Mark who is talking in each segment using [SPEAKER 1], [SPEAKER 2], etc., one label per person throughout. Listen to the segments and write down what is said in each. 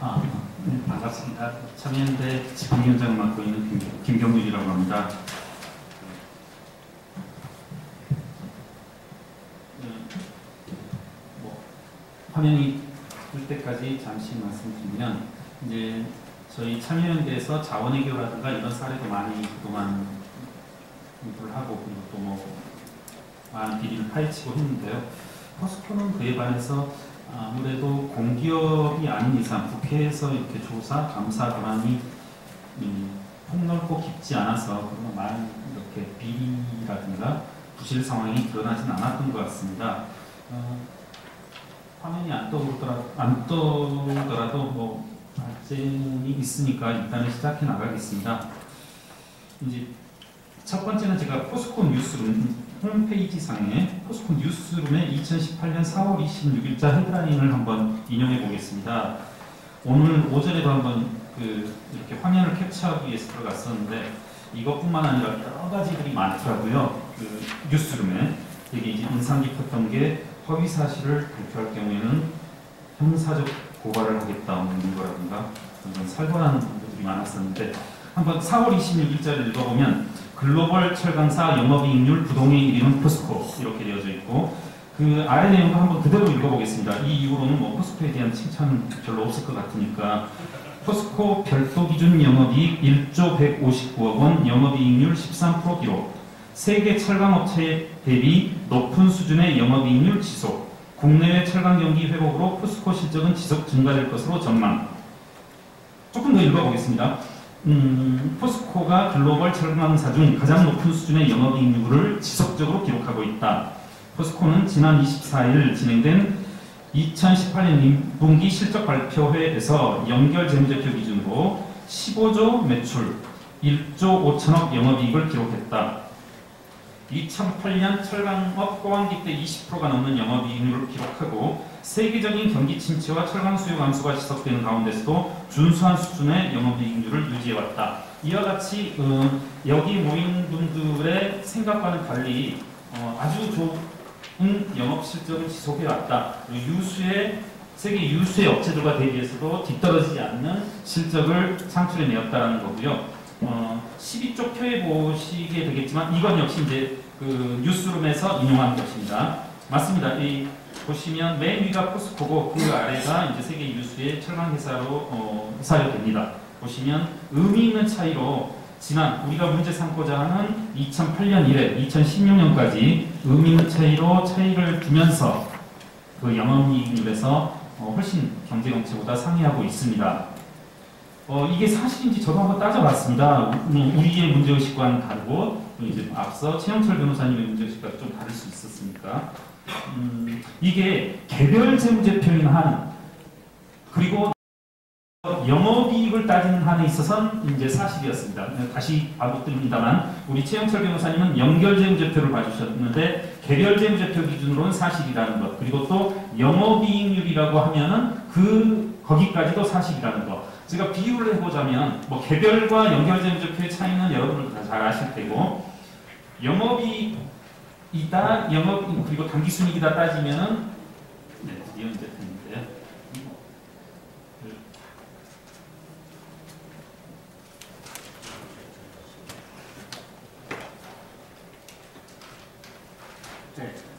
[SPEAKER 1] 네, 반갑습니다. 참여연대 집행위원장을 맡고 있는 김경률이라고 합니다. 화면이 뜰 때까지 잠시 말씀드리면, 이제 저희 참여연대에서 자원외교라든가 이런 사례도 많이 그동안 공부를 하고, 그리고 또 많은 비리를 파헤치고 했는데요. 포스코는 그에 반해서 아무래도 공기업이 아닌 이상 국회에서 이렇게 조사, 감사 권한이 폭넓고 깊지 않아서 그동안 많은 이렇게 비리라든가 부실 상황이 드러나진 않았던 것 같습니다. 화면이 안 떠오르더라도 발전이 있으니까 일단은 시작해 나가겠습니다. 이제 첫 번째는 제가 포스코 뉴스룸 홈페이지 상에 포스코 뉴스룸의 2018년 4월 26일자 헤드라인을 한번 인용해 보겠습니다. 오늘 오전에도 한번 이렇게 화면을 캡처하기 위해서 들어갔었는데 이것뿐만 아니라 여러 가지들이 많더라고요. 뉴스룸에 이게 이제 인상 깊었던 게 허위 사실을 발표할 경우에는 형사적 고발을 하겠다 이런 거라든가 이런 살벌한 부분들이 많았었는데 한번 4월 26일자를 읽어보면 글로벌 철강사 영업이익률 부동의 1위는 포스코 이렇게 되어져 있고 그 아래 내용도 한번 그대로 읽어보겠습니다. 이 이후로는 포스코에 대한 칭찬은 별로 없을 것 같으니까 포스코 별도 기준 영업이익 1조 159억 원, 영업이익률 13% 기록, 세계 철강업체 대비 높은 수준의 영업이익률 지속, 국내외 철강 경기 회복으로 포스코 실적은 지속 증가될 것으로 전망. 조금 더 읽어보겠습니다. 포스코가 글로벌 철강사 중 가장 높은 수준의 영업이익률을 지속적으로 기록하고 있다. 포스코는 지난 24일 진행된 2018년 2분기 실적 발표회에서 연결 재무제표 기준으로 15조 매출, 1조 5천억 영업이익을 기록했다. 2008년 철강업 호황기 때 20%가 넘는 영업이익률을 기록하고 세계적인 경기 침체와 철강 수요 감소가 지속되는 가운데서도 준수한 수준의 영업이익률을 유지해왔다. 이와 같이 여기 모인 분들의 생각과는 달리 아주 좋은 영업 실적을 지속해왔다. 세계 유수의 업체들과 대비해서도 뒤떨어지지 않는 실적을 창출해내었다는 거고요. 12쪽 표에 보시게 되겠지만 이건 역시 이제 뉴스룸에서 인용한 것입니다. 맞습니다. 보시면 맨 위가 포스코고 그 아래가 이제 세계 유수의 철강 회사로 됩니다. 보시면 의미 있는 차이로 지난 우리가 문제 삼고자 하는 2008년 이래 2016년까지 의미 있는 차이를 두면서 그 영업이익률에서 훨씬 경제 정체보다 상회하고 있습니다. 이게 사실인지 저도 한번 따져봤습니다. 우리의 문제의식과는 다르고 이제 앞서 최영철 변호사님의 문제의식과 좀 다를 수 있었으니까 이게 개별 재무제표인 한 그리고 영업이익을 따지는 한에 있어서는 이제 사실이었습니다. 다시 반복드립니다만 우리 최영철 변호사님은 연결재무제표를 봐주셨는데 개별재무제표 기준으로는 사실이라는 것 그리고 또 영업이익률이라고 하면은 거기까지도 사실이라는 것. 제가 비유를 해보자면 개별과 연결재무제표의 차이는 여러분들 다 잘 아실 테고 영업이익이다, 그리고 당기순이익이다 따지면은 드디어 이제 됐는데요.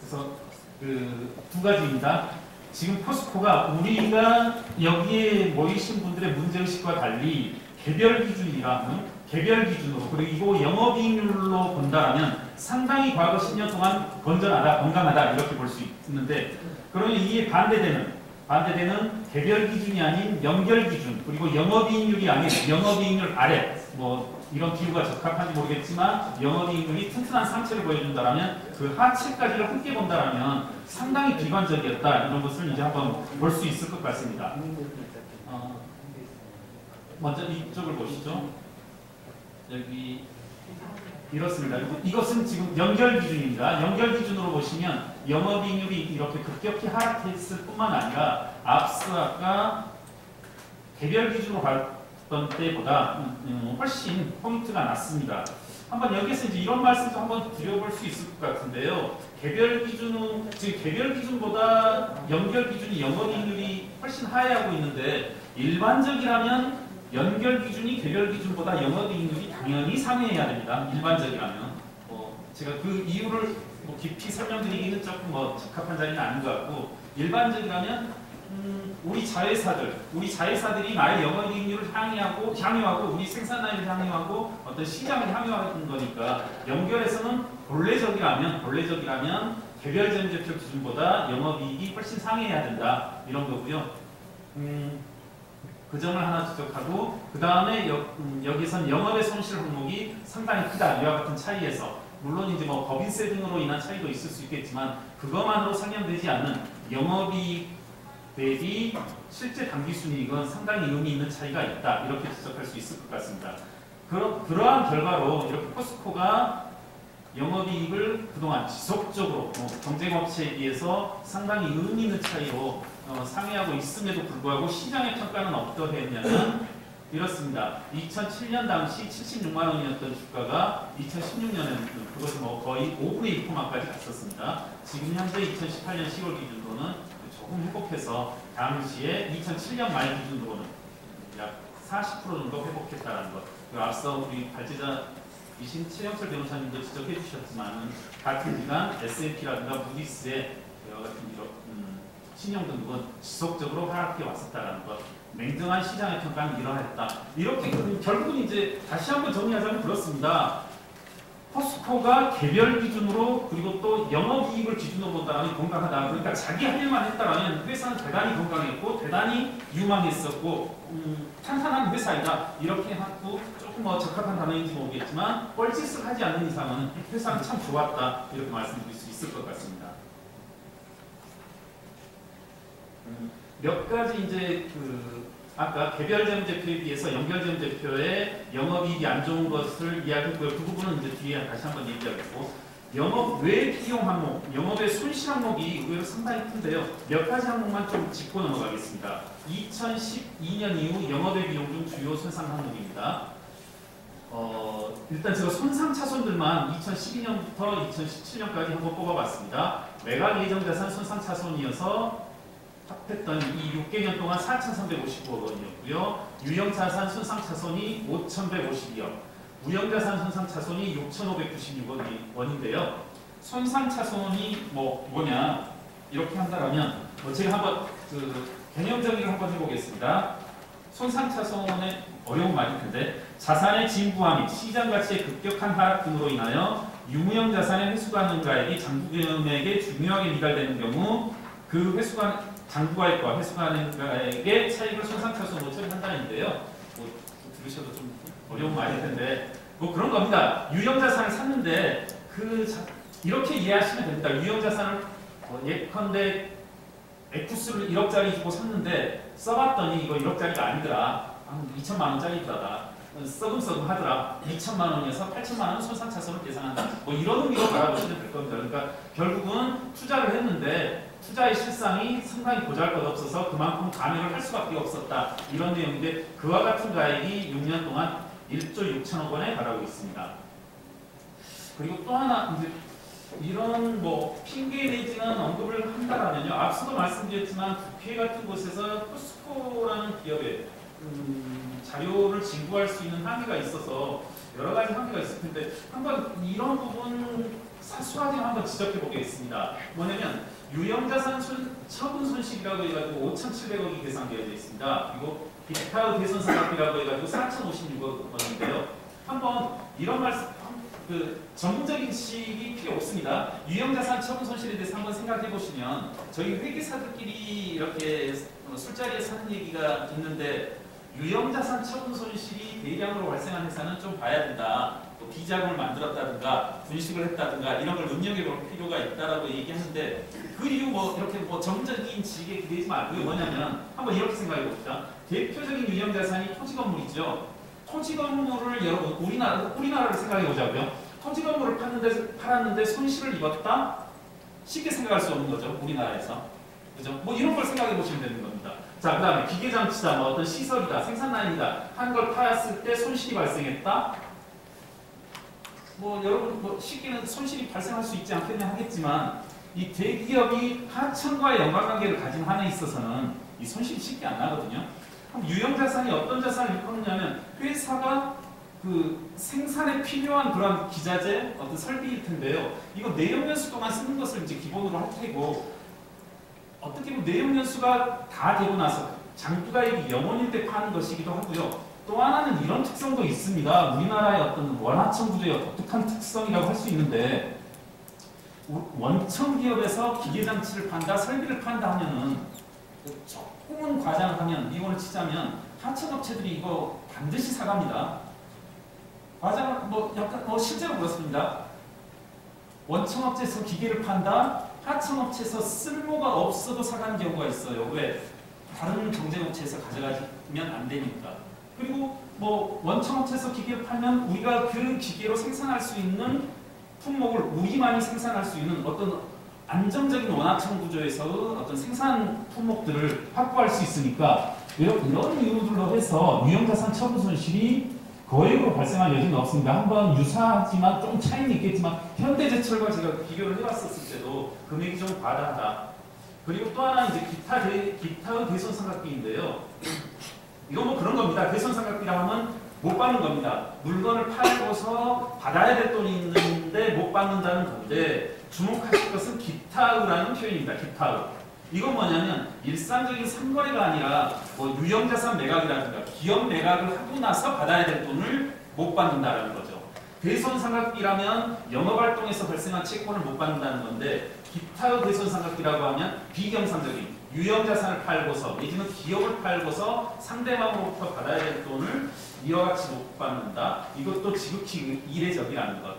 [SPEAKER 1] 그래서 두 가지입니다. 지금 포스코가 우리가 여기에 모이신 분들의 문제의식과 달리 개별 기준으로 그리고 영업이익률로 본다면 상당히 과거 10년 동안 건강하다 이렇게 볼 수 있는데 그러면 이에 반대되는 개별 기준이 아닌 연결 기준 그리고 영업이익률이 아닌 영업이익률 아래 이런 비유가 적합한지 모르겠지만 영업이익률이 튼튼한 상체를 보여준다면 그 하체까지를 함께 본다면 상당히 비관적이었다 이런 것을 이제 한번 볼 수 있을 것 같습니다. 먼저 이쪽을 보시죠. 여기 이렇습니다. 이것은 지금 연결 기준입니다. 연결 기준으로 보시면 영업이익률이 이렇게 급격히 하락했을 뿐만 아니라 앞서 아까 개별 기준으로 봤던 때보다 훨씬 포인트가 낮습니다. 한번 여기서 이제 이런 말씀도 한번 드려볼 수 있을 것 같은데요. 개별 기준보다 연결 기준이 영업이익률이 훨씬 하회하고 있는데 일반적이라면 연결 기준이 개별 기준보다 영업이익률이 당연히 상회해야 됩니다. 일반적이라면. 제가 그 이유를 깊이 설명드리기는 조금 적합한 자리는 아닌 것 같고, 일반적이라면 우리 자회사들이 나의 영업이익률을 향유하고 우리 생산라인을 향유하고 어떤 시장을 향유하는 거니까, 연결에서는 본래적이라면 개별점유제표 기준보다 영업이익이 훨씬 상회해야 된다, 이런 거고요. 그 점을 하나 지적하고, 그 다음에 여기선 영업의 손실 항목이 상당히 크다, 이와 같은 차이에서, 물론 이제 법인세 등으로 인한 차이도 있을 수 있겠지만 그것만으로 상향되지 않는 영업이익 대비 실제 당기순이익은 상당히 의미 있는 차이가 있다, 이렇게 지적할 수 있을 것 같습니다. 그러한 결과로 이렇게 포스코가 영업이익을 그동안 지속적으로 경쟁업체에 비해서 상당히 의미 있는 차이로 상회하고 있음에도 불구하고 시장의 평가는 어떠했냐면 이렇습니다. 2007년 당시 76만 원이었던 주가가 2016년에는 그것이 거의 5분의 1포만까지 갔었습니다. 지금 현재 2018년 10월 기준으로는 조금 회복해서 당시에 2007년 말 기준으로는 약 40% 정도 회복했다는 것. 앞서 우리 발제자이신 최영철 변호사님도 지적해 주셨지만 같은 기간 S&P라든가 무디스의 여러 같은 신용 등급은 지속적으로 하락해 왔었다는 것. 냉정한 시장의 평가는 이러했다. 이렇게 결국은 이제 다시 한번 정리하자면 그렇습니다. 포스코가 개별 기준으로 그리고 또 영업이익을 기준으로 본다면 건강하다. 그러니까 자기 할 일만 했다면 회사는 대단히 건강했고 대단히 유망했었고 탄탄한 회사이다. 이렇게 하고 조금 적합한 단어인지 모르겠지만 뻘짓을 하지 않는 이상은 회사는 참 좋았다. 이렇게 말씀드릴 수 있을 것 같습니다. 몇 가지 이제 아까 개별재무제표에 비해서 연결재무제표의 영업이익이 안 좋은 것을 이야기했고요. 그 부분은 이제 뒤에 다시 한번 얘기하겠고, 영업 외 비용 항목, 영업의 손실 항목이 의외로 상당히 큰데요. 몇 가지 항목만 좀 짚고 넘어가겠습니다. 2012년 이후 영업의 비용 중 주요 손상 항목입니다. 일단 제가 손상 차손들만 2012년부터 2017년까지 한번 뽑아봤습니다. 매각 예정자산 손상 차손이어서 합했던 이 6개년 동안 4,350억 원이었고요. 유형자산 손상차손이 5,152억, 무형자산 손상차손이 6,596억 원인데요. 손상차손이 뭐냐 이렇게 한다면 제가 한번 개념정의를 한번 해보겠습니다. 손상차손의 어려운 말일 텐데, 자산의 진부화 및 시장가치의 급격한 하락 등으로 인하여 유무형자산의 회수가능가액이 장부금액에 중요하게 미달되는 경우 그 장부가액과 회수가능가액의 차익을 손상차손으로 처리한다는데요. 들으셔도 좀 어려운 말일 텐데 그런 겁니다. 유형자산을 샀는데 이렇게 이해하시면 됩니다. 유형자산을 예컨대 에쿠스를 1억짜리 주고 샀는데 써봤더니 이거 1억짜리가 아니더라. 한 2천만 원짜리더라. 썩음썩음 하더라. 2천만 원이어서 8천만 원은 손상차손을 계산한다. 이런 의미로 바라보시면 될 겁니다. 그러니까 결국은 투자를 했는데 투자의 실상이 상당히 보잘것없어서 그만큼 감액을 할 수밖에 없었다. 이런 내용인데 그와 같은 가액이 6년 동안 1조 6천억 원에 달하고 있습니다. 그리고 또 하나 이런 핑계 내지는 언급을 한다라면요. 앞서도 말씀드렸지만 국회 같은 곳에서 포스코라는 기업의 자료를 진구할 수 있는 한계가 있어서 여러 가지 한계가 있을 텐데 한번 이런 부분 사소하게 한번 지적해 보겠습니다. 뭐냐면 유형자산 처분 손실이라고 해가지고 5,700억이 계산되어져 있습니다. 그리고 기타 대손상각비라고 해가지고 4,056억 원인데요. 한번 이런 말씀, 전문적인 지식이 필요 없습니다. 유형자산 처분 손실에 대해서 한번 생각해 보시면 저희 회계사들끼리 이렇게 술자리에 사는 얘기가 있는데 유형자산 처분 손실이 대량으로 발생한 회사는 좀 봐야 된다. 비자금을 만들었다든가 분식을 했다든가 이런 걸 눈여겨볼 필요가 있다라고 얘기하는데 그 이유 이렇게 전문적인 지식에 기대지 말고요. 뭐냐면 한번 이렇게 생각해 봅시다. 대표적인 유형자산이 토지 건물이죠. 토지 건물을 여러분 우리나라를 생각해 보자고요. 토지 건물을 팔았는데 손실을 입었다? 쉽게 생각할 수 없는 거죠. 우리나라에서. 그죠? 이런 걸 생각해 보시면 되는 겁니다. 자, 그 다음에 기계장치다, 어떤 시설이다, 생산라인이다 한 걸 팔았을 때 손실이 발생했다? 여러분 쉽게는 손실이 발생할 수 있지 않겠냐 하겠지만 이 대기업이 하청과의 연관관계를 가진 한에 있어서는 이 손실이 쉽게 안 나거든요. 유형자산이 어떤 자산을 일컫느냐면 회사가 그 생산에 필요한 그런 기자재, 어떤 설비일 텐데요. 이거 내용연수 동안 쓰는 것을 이제 기본으로 할 테고, 어떻게 보면 내용연수가 다 되고 나서 장부가액이 0원일 때 파는 것이기도 하고요. 또 하나는 이런 특성도 있습니다. 우리나라의 어떤 원하청 구조의 독특한 특성이라고 할 수 있는데, 원청 기업에서 기계장치를 판다, 설비를 판다 하면은 조금은 과장을 하면, 미원을 치자면 하청업체들이 이거 반드시 사갑니다. 과장을 약간 실제로 그렇습니다. 원청업체에서 기계를 판다, 하청업체에서 쓸모가 없어도 사가는 경우가 있어요. 왜? 다른 경쟁업체에서 가져가면 안 되니까. 그리고 원청업체에서 기계를 팔면 우리가 그 기계로 생산할 수 있는 품목을 우리만이 생산할 수 있는 어떤 안정적인 원하청 구조에서 어떤 생산 품목들을 확보할 수 있으니까, 이런 이유들로 해서 유형자산 처분 손실이 거액으로 발생할 여지는 없습니다. 한번 유사하지만 좀 차이는 있겠지만 현대제철과 제가 비교를 해봤었을 때도 금액이 좀 과다하다. 그리고 또 하나 이제 기타의 대손상각비인데요. 이건 그런 겁니다. 대손상각비라 하면 못 받는 겁니다. 물건을 팔고서 받아야 될 돈이 있는데 못 받는다는 건데, 주목하실 것은 기타의라는 표현입니다. 기타의. 이건 뭐냐면 일상적인 상거래가 아니라 유형자산 매각이라든가 기업 매각을 하고 나서 받아야 될 돈을 못 받는다는 거죠. 대손상각비라면 영업활동에서 발생한 채권을 못 받는다는 건데, 기타의 대손상각비라고 하면 비경상적인 유형자산을 팔고서 내지는 기업을 팔고서 상대방으로부터 받아야 될 돈을 이와 같이 못 받는다. 이것도 지극히 이례적이라는 것.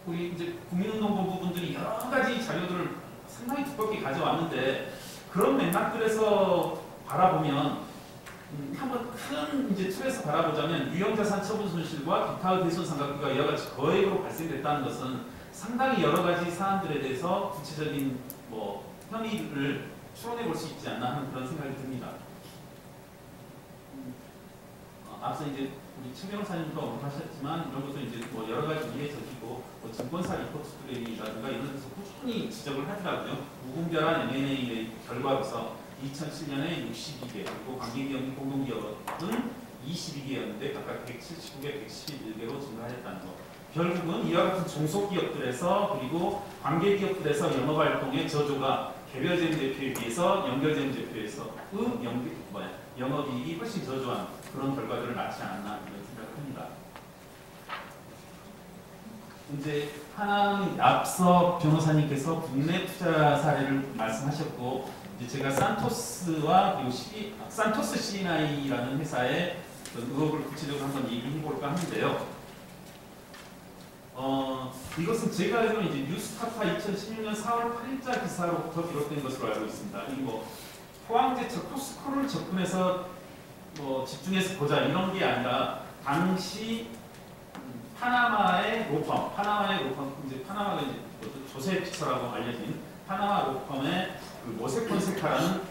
[SPEAKER 1] 우리 이제 국민운동본부 분들이 여러 가지 자료들을 상당히 두껍게 가져왔는데, 그런 맥락들에서 바라보면 한번 큰 이제 틀에서 바라보자면 유형자산 처분 손실과 기타의 대손상각비가 이와 같이 거액으로 발생됐다는 것은 상당히 여러 가지 사안들에 대해서 구체적인 혐의를 추론해 볼 수 있지 않나 하는 그런 생각이 듭니다. 앞서 이제 우리 최 변호사님도 언급하셨지만 이런 것도 이제 여러 가지 이해적이고 증권사 리포트들이라든가 이런 데서 꾸준히 지적을 하더라고요. 무분별한 M&A의 결과로서 2007년에 62개, 그리고 관계기업인 공동기업은 22개였는데 각각 179개, 111개로 증가하였다는 것. 결국은 이와 같은 종속기업들에서 그리고 관계기업들에서 영업활동의 저조가 개별재무제표에 비해서 연결재무제표에서의 영업이익이 훨씬 저조한 그런 결과들을 낳지 않았나 이런 생각을 합니다. 이제 하나는 앞서 변호사님께서 국내 투자 사례를 말씀하셨고, 이제 제가 산토스와 그리고 산토스 C&I라는 회사의 의혹을 구체적으로 한번 얘기해 볼까 하는데요. 이것은 제가 알기로는 이제 뉴스타파 2016년 4월 8일자 기사로부터 비롯된 것으로 알고 있습니다. 이 포항제철 포스코를 접근해서 집중해서 보자 이런 게 아니라, 당시 파나마의 로펌 이제 파나마가 이제 조세 피처라고 알려진 파나마 로펌의 그 모세콘세카라는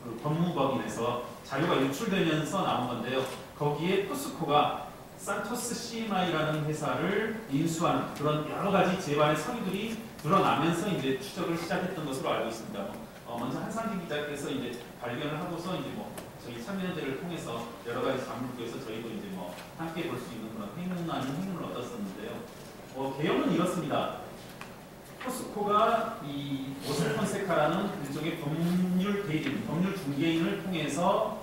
[SPEAKER 1] 그 법무법인에서 자료가 유출되면서 나온 건데요. 거기에 포스코가 산토스 C&I라는 회사를 인수하는 그런 여러 가지 재반의 서류들이 드러나면서 이제 추적을 시작했던 것으로 알고 있습니다. 먼저 한상기 기자께서 이제 발견을 하고서 이제 저희 참여자들을 통해서 여러 가지 자문을 구해서 저희도 이제 함께 볼 수 있는 그런 행운을 얻었었는데요. 개요는 이렇습니다. 포스코가 이 모세콘세카라는 일종의 법률 대리인, 법률 중개인을 통해서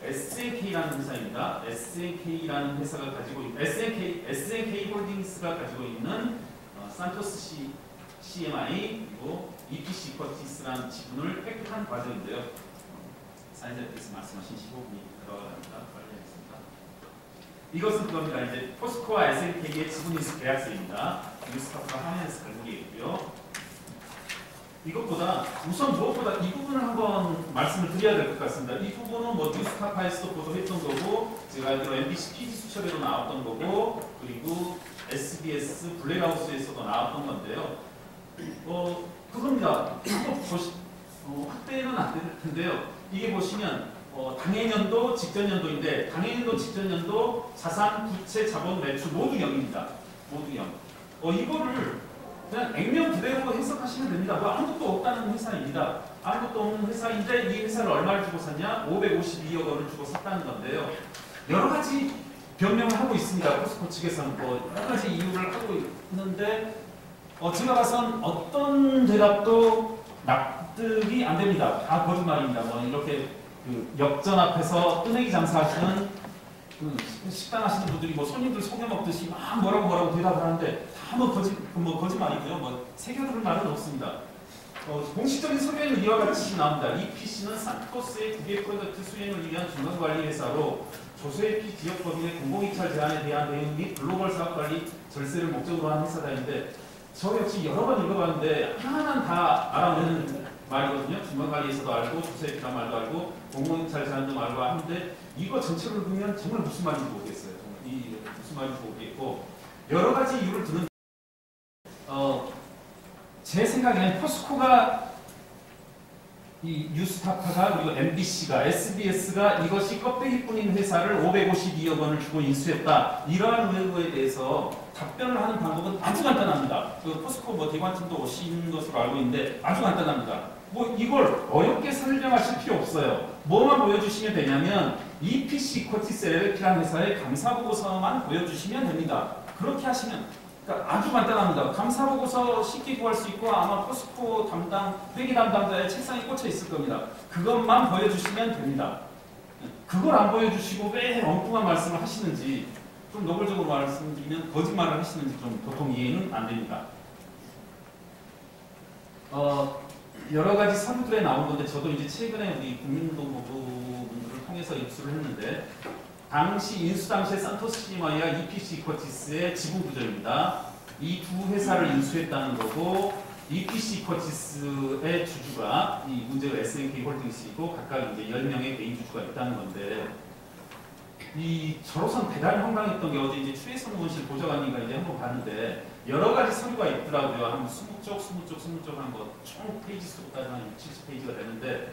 [SPEAKER 1] SNK라는 회사입니다. SNK라는 회사가 가지고 있는 SNK 홀딩스가 가지고 있는 산토스 C&I 그리고 EPC 이쿼티스라는 지분을 획득한 과정인데요. 사회자께서 말씀하신 15분이 들어갑니다. 빨리 하겠습니다. 이것은 그겁니다. 이제 포스코와 SNK의 지분 인수 계약서입니다. 뉴스타파 화면에서 가지고 있고요. 이것보다 우선 무엇보다 이 부분을 한번 말씀을 드려야 될 것 같습니다. 이 부분은 뉴스타파에서도 보도했던 거고, 제가 알기로 MBC PD 수첩에도 나왔던 거고, 그리고 SBS 블랙하우스에서도 나왔던 건데요. 그겁니다. 확대는 안 될 텐데요. 이게 보시면 당해년도, 직전년도인데 당해년도, 직전년도 자산, 부채, 자본, 매출 모두 0입니다. 모두 0. 이거를 그냥 액면 그대로 해석하시면 됩니다. 뭐 아무것도 없다는 회사입니다. 아무것도 없는 회사인데 이 회사를 얼마를 주고 샀냐? 552억 원을 주고 샀다는 건데요. 여러 가지 변명을 하고 있습니다. 포스코 측에서는 뭐 여러 가지 이유를 하고 있는데 제가 봐선 어떤 대답도 납득이 안 됩니다. 다 거짓말입니다. 뭐 이렇게 그 역전 앞에서 뜨내기 장사하시는 식당 하시는 분들이 뭐 손님들 속여 먹듯이 막 뭐라고 대답을 하는데 다 뭐 거짓말이고요. 뭐 새겨들을 말은 없습니다. 공식적인 소개는 이와 같이 나옵니다. EPC는 산토스의 국외 프로젝트 수행을 위한 중간관리 회사로 조세피 지역법인의 공공이찰 제한에 대한 대응 및 글로벌 사업관리 절세를 목적으로 한 회사다인데 저 역시 여러 번 읽어봤는데 하나하나 다 알아내는 말이거든요. 중간관리에서도 알고 조세피란 말도 알고 공공이찰 제한도 알고 하는데 이거 전체를 보면 정말 무슨 말인지 모르겠어요. 무슨 말인지 모르겠고 여러 가지 이유를 드는 제 생각에는 포스코가 이 뉴스타파가 그리고 MBC가 SBS가 이것이 껍데기뿐인 회사를 552억 원을 주고 인수했다. 이러한 의혹에 대해서 답변을 하는 방법은 아주 간단합니다. 그 포스코 뭐 대관팀도 오신 것으로 알고 있는데 아주 간단합니다. 뭐 이걸 어렵게 설명하실 필요 없어요. 뭐만 보여주시면 되냐면 EPC 이코티스 LLP라는 회사의 감사보고서만 보여주시면 됩니다. 그렇게 하시면 그러니까 아주 간단합니다. 감사보고서 쉽게 구할 수 있고 아마 포스코 담당 회계 담당자의 책상에 꽂혀 있을 겁니다. 그것만 보여주시면 됩니다. 그걸 안 보여주시고 왜 엉뚱한 말씀을 하시는지 좀 노골적으로 말씀드리면 거짓말을 하시는지 좀 도통 이해는 안 됩니다. 여러 가지 서류들에 나온 건데 저도 이제 최근에 우리 국민노동부분들을 통해서 입수를 했는데 당시 인수 당시에 산토스 시마이와 EPC 이코티스의 지분 구조입니다. 이 두 회사를 인수했다는 거고 EPC 이코티스의 주주가 이 문제가 SNK 홀딩스이고 각각 이제 10명의 개인 주주가 있다는 건데 저로선 대단히 황당했던 게 어제 이제 추혜성 의원실 보좌관님과 이제 한번 봤는데 여러 가지 서류가 있더라고요. 한 20쪽 한 거 총 페이지 수로 따지면 한 70페이지가 되는데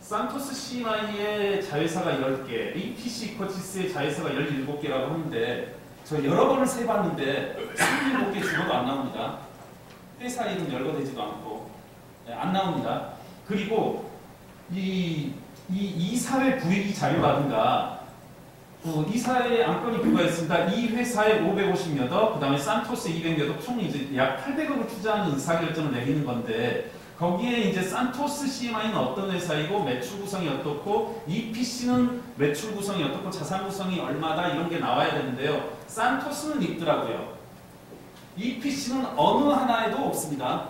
[SPEAKER 1] 산토스 시마이의 자회사가 10개, EPC 이코티스의 자회사가 17개라고 하는데 저 여러 번을 세봤는데 27개 주어도 안 나옵니다. 회사 이름 열거되지도 않고 안 나옵니다. 그리고 이 이사회 부익이 자료라든가 이사회 안건이 그거 있습니다. 이 회사에 550몇 억, 그 다음에 산토스 200몇 억, 총 이제 약 800억을 투자하는 의사결정을 내리는 건데 거기에 이제 산토스 CMI는 어떤 회사이고 매출 구성이 어떻고 EPC는 매출 구성이 어떻고 자산 구성이 얼마다 이런 게 나와야 되는데요. 산토스는 있더라고요. EPC는 어느 하나에도 없습니다.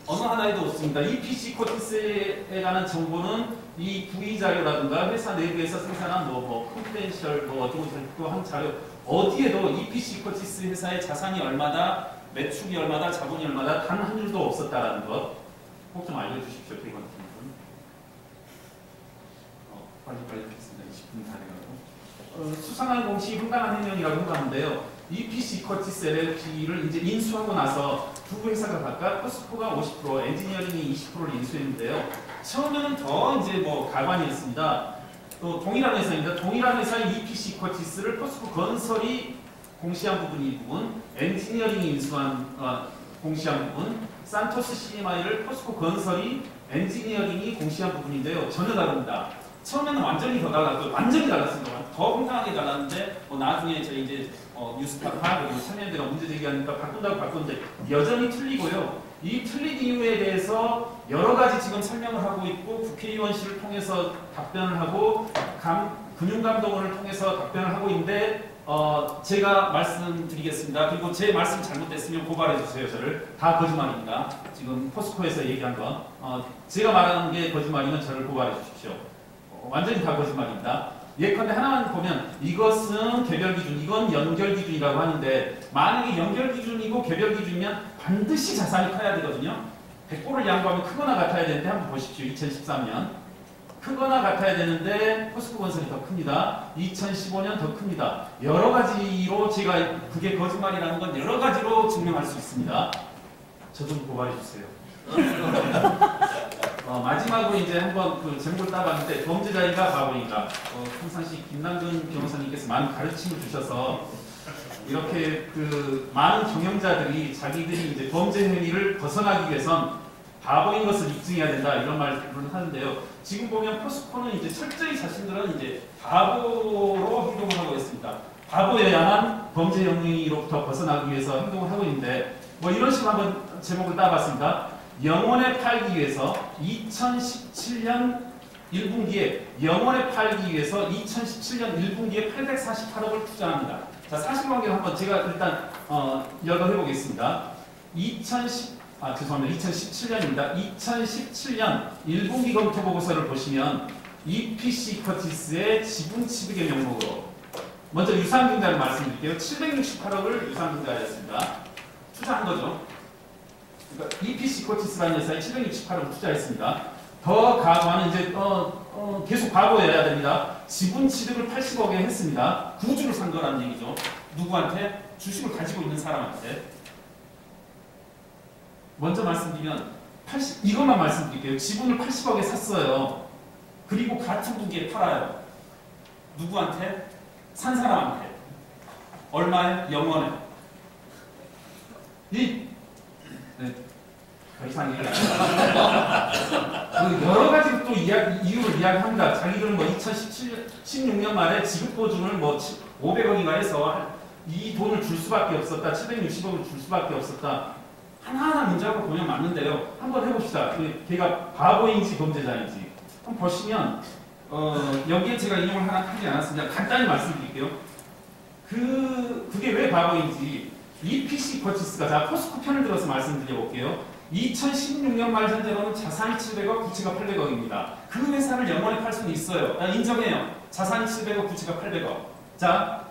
[SPEAKER 1] 어느 하나에도 없습니다. EPC 이코티스에 관한 정보는 이 구의 자료라든가 회사 내부에서 생산한 컨피덴셜 어쩌고 한 자료 어디에도 EPC 이코티스 회사의 자산이 얼마다 매출이 얼마다 자본이 얼마다 단 한 줄도 없었다라는 것 꼭 좀 알려주십시오. 대관팀분. 빨리 하겠습니다. 20분 다 돼가고 수상한 공시 황당한 해명이라고 하는데요. EPC 이코티스 LLP를 이제 인수하고 나서 두 회사가 각각 포스코가 50%, 엔지니어링이 20%를 인수했는데요. 처음에는 더 이제 가관이었습니다. 또 동일한 회사입니다. 동일한 회사의 EPC 이코티스를 포스코 건설이 공시한 부분이 이 부분, 엔지니어링이 인수한 공시한 부분, 산토스 CMI를 포스코 건설이 엔지니어링이 공시한 부분인데요. 전혀 다릅니다. 처음에는 완전히 달랐습니다. 더 황당하게 달랐는데 나중에 저희 이제 뉴스타파 그리고 청년들가 문제 제기하니까 바꾼다고 바꿨는데 여전히 틀리고요. 이 틀린 이유에 대해서 여러 가지 지금 설명을 하고 있고 국회의원실을 통해서 답변을 하고 금융감독원을 통해서 답변을 하고 있는데 제가 말씀드리겠습니다. 그리고 제 말씀 잘못됐으면 고발해 주세요. 저를. 다 거짓말입니다. 지금 포스코에서 얘기한 건 제가 말하는 게 거짓말이면 저를 고발해 주십시오. 완전히 다 거짓말입니다. 예컨대 하나만 보면 이것은 개별 기준, 이건 연결 기준이라고 하는데 만약에 연결 기준이고 개별 기준이면 반드시 자산이 커야 되거든요. 100보를 양보하면 크거나 같아야 되는데 한번 보십시오. 2013년 크거나 같아야 되는데 포스코 건설이 더 큽니다. 2015년 더 큽니다. 여러 가지로 제가 그게 거짓말이라는 건 여러 가지로 증명할 수 있습니다. 저 좀 고발해 주세요. 마지막으로 이제 한번 그 제목을 따봤는데 범죄자인가 바보인가. 평상시 김남근 변호사님께서 많은 가르침을 주셔서 이렇게 그 많은 경영자들이 자기들이 이제 범죄 행위를 벗어나기 위해선 바보인 것을 입증해야 된다 이런 말을 하는데요. 지금 보면 포스코는 이제 철저히 자신들은 이제 바보로 행동을 하고 있습니다. 바보여야만 범죄 행위로부터 벗어나기 위해서 행동을 하고 있는데 뭐 이런 식으로 한번 제목을 따봤습니다. 영혼에 팔기 위해서 2017년 1분기에 영혼에 팔기 위해서 2017년 1분기에 848억을 투자합니다. 자, 사실관계를 한번 제가 일단 열거해 보겠습니다. 2017년입니다. 2017년 1분기 검토 보고서를 보시면 EPC 커티스의 지분 취득의 명목으로 먼저 유상증자를 말씀드릴게요. 768억을 유상증자하였습니다. 투자한 거죠. 그러니까 EPC 커티스라는 회사에 768억을 투자했습니다. 더 과거는 이제 계속 과거여야 됩니다. 지분 취득을 80억에 했습니다. 구주를 산 거라는 얘기죠. 누구한테? 주식을 가지고 있는 사람한테. 먼저 말씀드리면 이것만 말씀드릴게요. 지분을 80억에 샀어요. 그리고 같은 분기에 팔아요. 누구한테? 산 사람한테. 얼마에? 영원에. 더 이상 얘기 안 해요. 여러 가지 또 이유를 이야기합니다. 자기들은 뭐 2016년 말에 지급 보증을 뭐 500억인가 해서 이 돈을 줄 수밖에 없었다. 760억을 줄 수밖에 없었다. 하나하나 문제가 보면 맞는데요. 한번 해봅시다. 걔가 바보인지 범죄자인지. 한번 보시면 여기에 제가 인용을 하나 하지 않았습니다. 간단히 말씀드릴게요. 그게 왜 바보인지 EPC 퍼치스가 자 포스코 편을 들어서 말씀드려볼게요. 2016년 말 현재로는 자산이 700억, 부채가 800억입니다. 그 회사를 영원히 팔 수는 있어요. 인정해요. 자산이 700억, 부채가 800억. 자,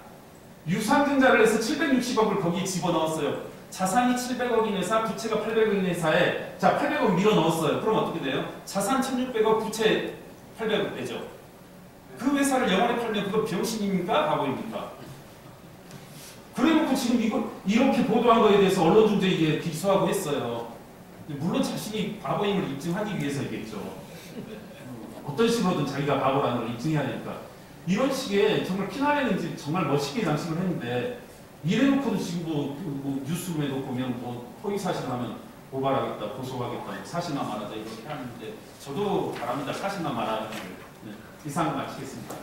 [SPEAKER 1] 유상증자를 해서 760억을 거기에 집어넣었어요. 자산이 700억인 회사, 부채가 800억인 회사에 자 800억 밀어 넣었어요. 그럼 어떻게 돼요? 자산 1600억, 부채 800억 되죠. 그 회사를 영원히 팔면 그거 병신입니까? 바보입니까? 그래놓고 지금 이렇게 보도한 거에 대해서 언론중재위에 기소하고 했어요. 물론 자신이 바보임을 입증하기 위해서이겠죠. 어떤 식으로든 자기가 바보라는 걸 입증해야 되니까. 이런 식의 정말 피날레는지 정말 멋있게 장식을 했는데 이래놓고도 지금 뭐 뉴스룸에도 보면 뭐 허위사실을 하면 고발하겠다, 고소하겠다, 사실만 말하자 이렇게 하는데 저도 바랍니다. 사실만 말하는 걸. 네, 이상 마치겠습니다.